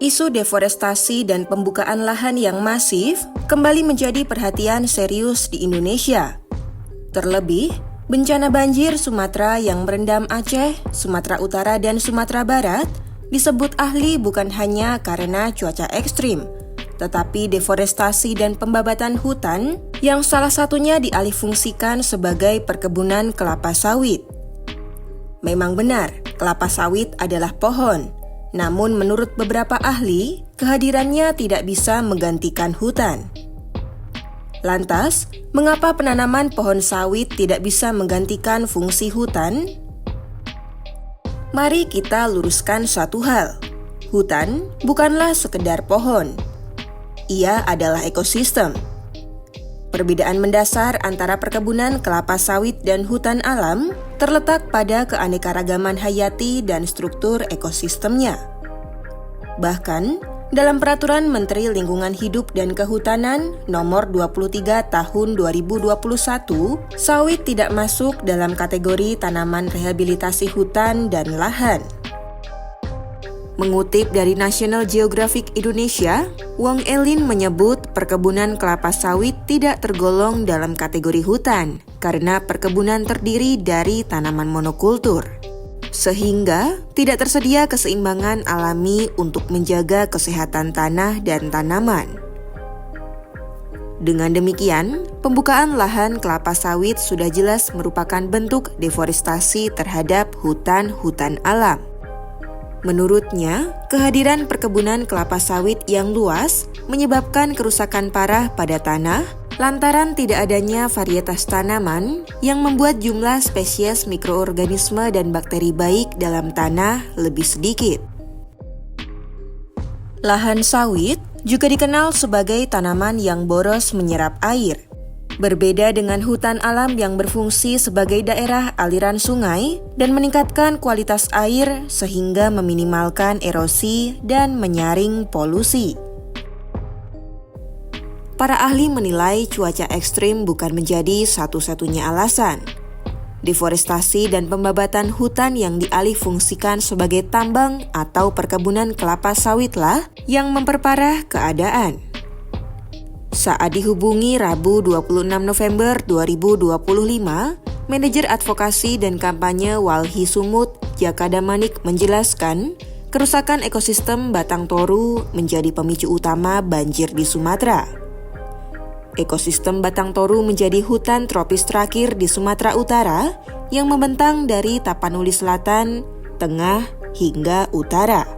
Isu deforestasi dan pembukaan lahan yang masif kembali menjadi perhatian serius di Indonesia. Terlebih, bencana banjir Sumatera yang merendam Aceh, Sumatera Utara, dan Sumatera Barat disebut ahli bukan hanya karena cuaca ekstrim, tetapi deforestasi dan pembabatan hutan yang salah satunya dialihfungsikan sebagai perkebunan kelapa sawit. Memang benar, kelapa sawit adalah pohon. Namun menurut beberapa ahli, kehadirannya tidak bisa menggantikan hutan. Lantas, mengapa penanaman pohon sawit tidak bisa menggantikan fungsi hutan? Mari kita luruskan satu hal. Hutan bukanlah sekedar pohon. Ia adalah ekosistem. Perbedaan mendasar antara perkebunan kelapa sawit dan hutan alam terletak pada keanekaragaman hayati dan struktur ekosistemnya. Bahkan, dalam Peraturan Menteri Lingkungan Hidup dan Kehutanan Nomor 23 Tahun 2021, sawit tidak masuk dalam kategori tanaman rehabilitasi hutan dan lahan. Mengutip dari National Geographic Indonesia, Wong Elin menyebut perkebunan kelapa sawit tidak tergolong dalam kategori hutan karena perkebunan terdiri dari tanaman monokultur, sehingga tidak tersedia keseimbangan alami untuk menjaga kesehatan tanah dan tanaman. Dengan demikian, pembukaan lahan kelapa sawit sudah jelas merupakan bentuk deforestasi terhadap hutan-hutan alam. Menurutnya, kehadiran perkebunan kelapa sawit yang luas menyebabkan kerusakan parah pada tanah lantaran tidak adanya varietas tanaman yang membuat jumlah spesies mikroorganisme dan bakteri baik dalam tanah lebih sedikit. Lahan sawit juga dikenal sebagai tanaman yang boros menyerap air. Berbeda dengan hutan alam yang berfungsi sebagai daerah aliran sungai dan meningkatkan kualitas air sehingga meminimalkan erosi dan menyaring polusi. Para ahli menilai cuaca ekstrim bukan menjadi satu-satunya alasan. Deforestasi dan pembabatan hutan yang dialihfungsikan sebagai tambang atau perkebunan kelapa sawitlah yang memperparah keadaan. Saat dihubungi Rabu 26 November 2025, Manajer Advokasi dan Kampanye Walhi Sumut, Jaka Damanik menjelaskan, kerusakan ekosistem Batang Toru menjadi pemicu utama banjir di Sumatera. Ekosistem Batang Toru menjadi hutan tropis terakhir di Sumatera Utara yang membentang dari Tapanuli Selatan, Tengah, hingga Utara.